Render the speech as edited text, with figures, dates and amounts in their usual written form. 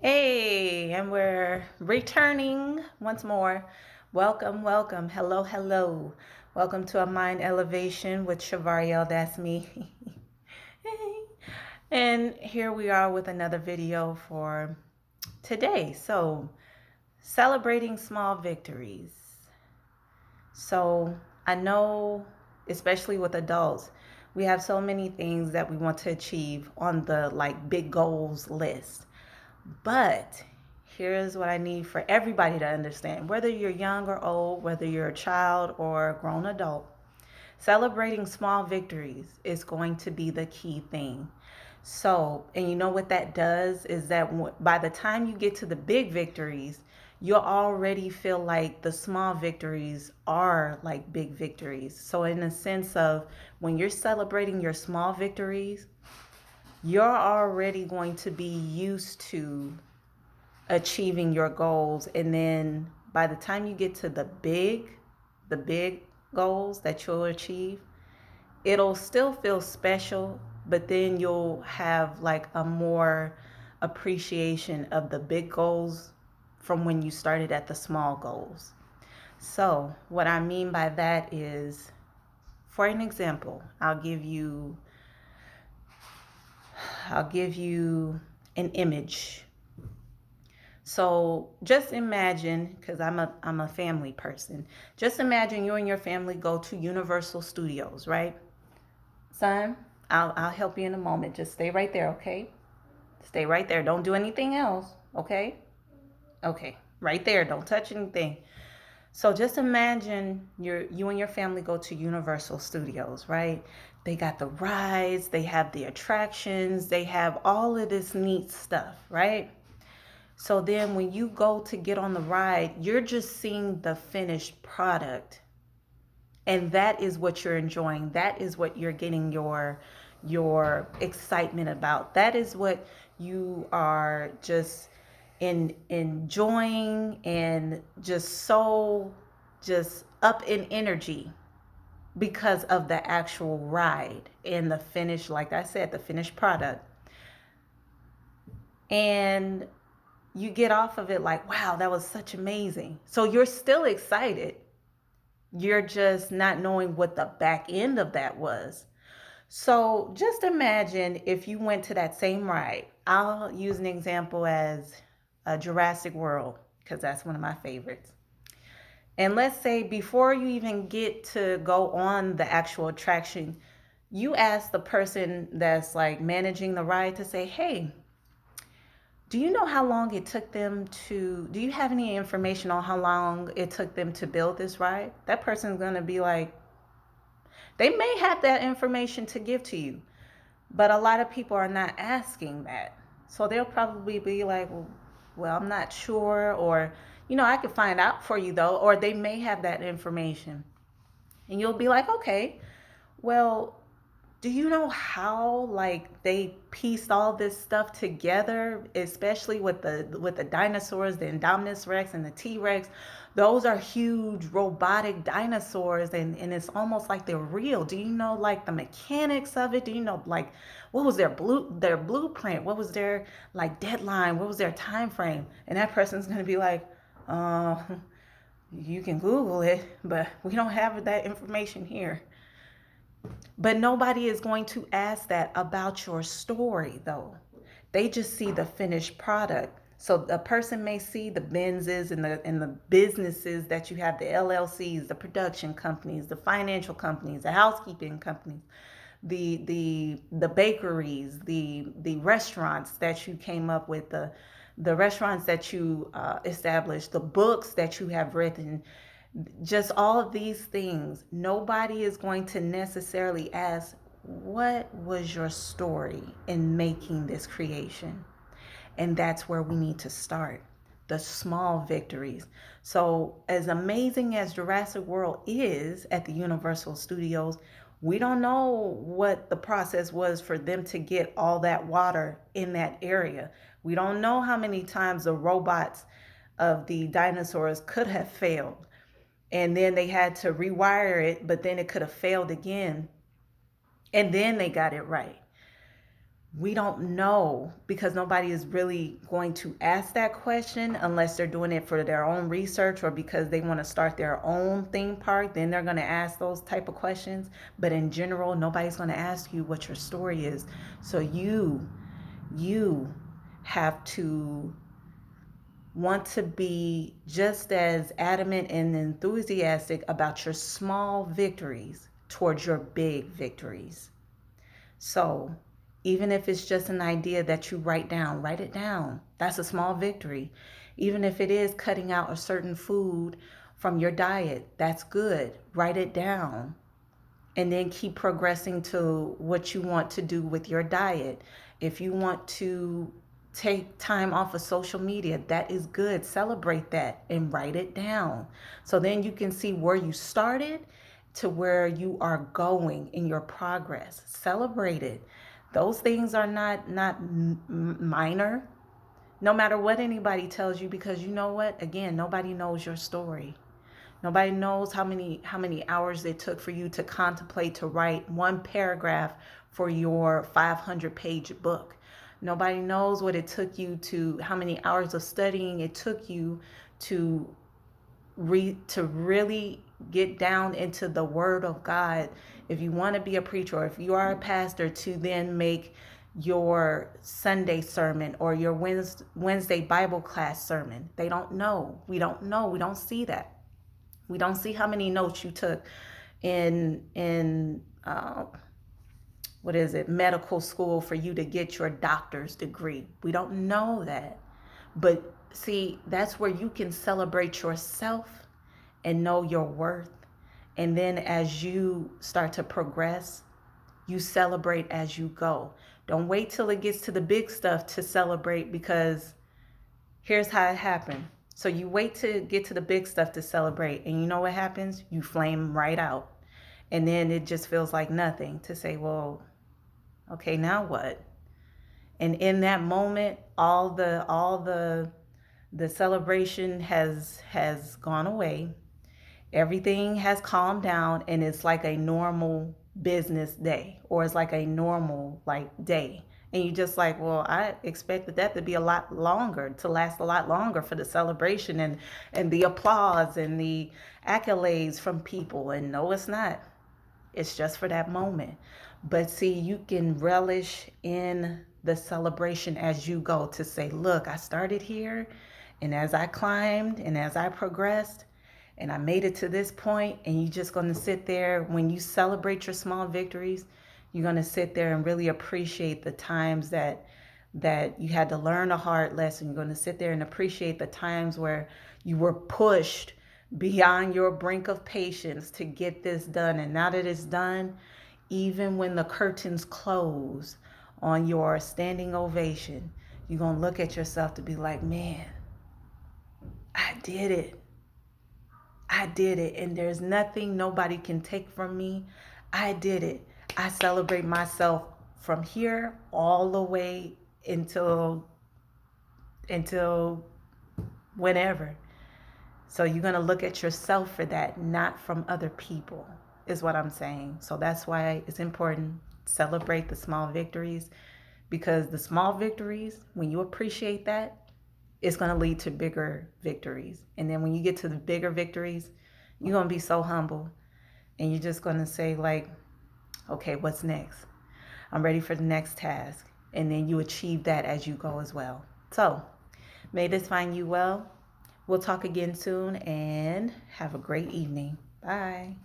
Hey, and we're returning once more. Welcome, welcome. Hello, hello. Welcome to a mind elevation with Shavariel. That's me. And here we are with another video for today. So, celebrating small victories. So, I know, especially with adults, we have so many things that we want to achieve on the big goals list. But here's what I need for everybody to understand, whether you're young or old, whether you're a child or a grown adult, celebrating small victories is going to be the key thing. So, and you know what that does is that by the time you get to the big victories, you'll already feel like the small victories are like big victories. So, in the sense of when you're celebrating your small victories, you're already going to be used to achieving your goals, and then by the time you get to the big goals that you'll achieve, it'll still feel special, but then you'll have like a more appreciation of the big goals from when you started at the small goals. So what I mean by that is, for an example, I'll give you an image. So just imagine, because I'm a family person. Just imagine you and your family go to Universal Studios, right? Son, I'll help you in a moment. Just stay right there, okay? Stay right there. Don't do anything else, okay? Okay, right there. Don't touch anything. So just imagine you and your family go to Universal Studios, right? They got the rides, they have the attractions, they have all of this neat stuff, right? So then when you go to get on the ride, you're just seeing the finished product. And that is what you're enjoying. That is what you're getting your excitement about. That is what you are just enjoying, and just up in energy because of the actual ride and the finished, like I said, the finished product. And you get off of it like, wow, that was such amazing. So you're still excited. You're just not knowing what the back end of that was. So just imagine if you went to that same ride. I'll use an example as Jurassic World, because that's one of my favorites. And let's say before you even get to go on the actual attraction, you ask the person that's like managing the ride to say, hey, do you know how long it took them to, do you have any information on how long it took them to build this ride? That person's going to be like, they may have that information to give to you, but a lot of people are not asking that. So they'll probably be like, well, I'm not sure, or, I could find out for you though, or they may have that information. And you'll be like, okay, well, do you know how they pieced all this stuff together, especially with the dinosaurs, the Indominus Rex and the T-Rex? Those are huge robotic dinosaurs, and it's almost like they're real. Do you know like the mechanics of it? Do you know like what was their blueprint? What was their like deadline? What was their time frame? And that person's gonna be like, uh, you can Google it, but we don't have that information here. But nobody is going to ask that about your story, though. They just see the finished product. So a person may see the Benzes and the businesses that you have, the LLCs, the production companies, the financial companies, the housekeeping companies, the bakeries, the restaurants that you came up with, the restaurants that you established, the books that you have written, just all of these things. Nobody is going to necessarily ask, what was your story in making this creation? And that's where we need to start, the small victories. So as amazing as Jurassic World is at the Universal Studios, we don't know what the process was for them to get all that water in that area. We don't know how many times the robots of the dinosaurs could have failed, and then they had to rewire it, but then it could have failed again, and then they got it right. We don't know because nobody is really going to ask that question unless they're doing it for their own research or because they want to start their own theme park. Then they're going to ask those type of questions. But in general, nobody's going to ask you what your story is. So you have to want to be just as adamant and enthusiastic about your small victories towards your big victories. So, even if it's just an idea that you write it down. That's a small victory. Even if it is cutting out a certain food from your diet, that's good. Write it down and then keep progressing to what you want to do with your diet. If you want to take time off of social media, that is good. Celebrate that and write it down. So then you can see where you started to where you are going in your progress. Celebrate it. Those things are not minor. No matter what anybody tells you, because you know what? Again, nobody knows your story. Nobody knows how many hours it took for you to contemplate to write one paragraph for your 500-page book. Nobody knows what it took you to how many hours of studying it took you to to really get down into the word of God. If you want to be a preacher or if you are a pastor, to then make your Sunday sermon or your Wednesday Bible class sermon. They don't know. We don't know. We don't see that. We don't see how many notes you took in what is it, medical school for you to get your doctor's degree. We don't know that. But see, that's where you can celebrate yourself and know your worth. And then as you start to progress, you celebrate as you go. Don't wait till it gets to the big stuff to celebrate, because here's how it happened. So you wait to get to the big stuff to celebrate, and you know what happens? You flame right out. And then it just feels like nothing to say, well, okay, now what? And in that moment, all the celebration has gone away. Everything has calmed down and it's like a normal business day, or it's like a normal like day. And you just like, well, I expected that to be a lot longer, to last a lot longer, for the celebration and the applause and the accolades from people. And no, it's not. It's just for that moment. But see, you can relish in the celebration as you go, to say, look, I started here, and as I climbed and as I progressed, and I made it to this point. And you're just going to sit there when you celebrate your small victories. You're going to sit there and really appreciate the times that you had to learn a hard lesson. You're going to sit there and appreciate the times where you were pushed beyond your brink of patience to get this done. And now that it's done, even when the curtains close on your standing ovation, you're going to look at yourself to be like, man, I did it. I did it. And there's nothing nobody can take from me. I did it. I celebrate myself from here all the way until whenever. So you're going to look at yourself for that, not from other people, is what I'm saying. So that's why it's important to celebrate the small victories, because the small victories, when you appreciate that, it's going to lead to bigger victories. And then when you get to the bigger victories, you're going to be so humble, and you're just going to say like, okay, what's next? I'm ready for the next task. And then you achieve that as you go as well. So may this find you well. We'll talk again soon, and have a great evening. Bye.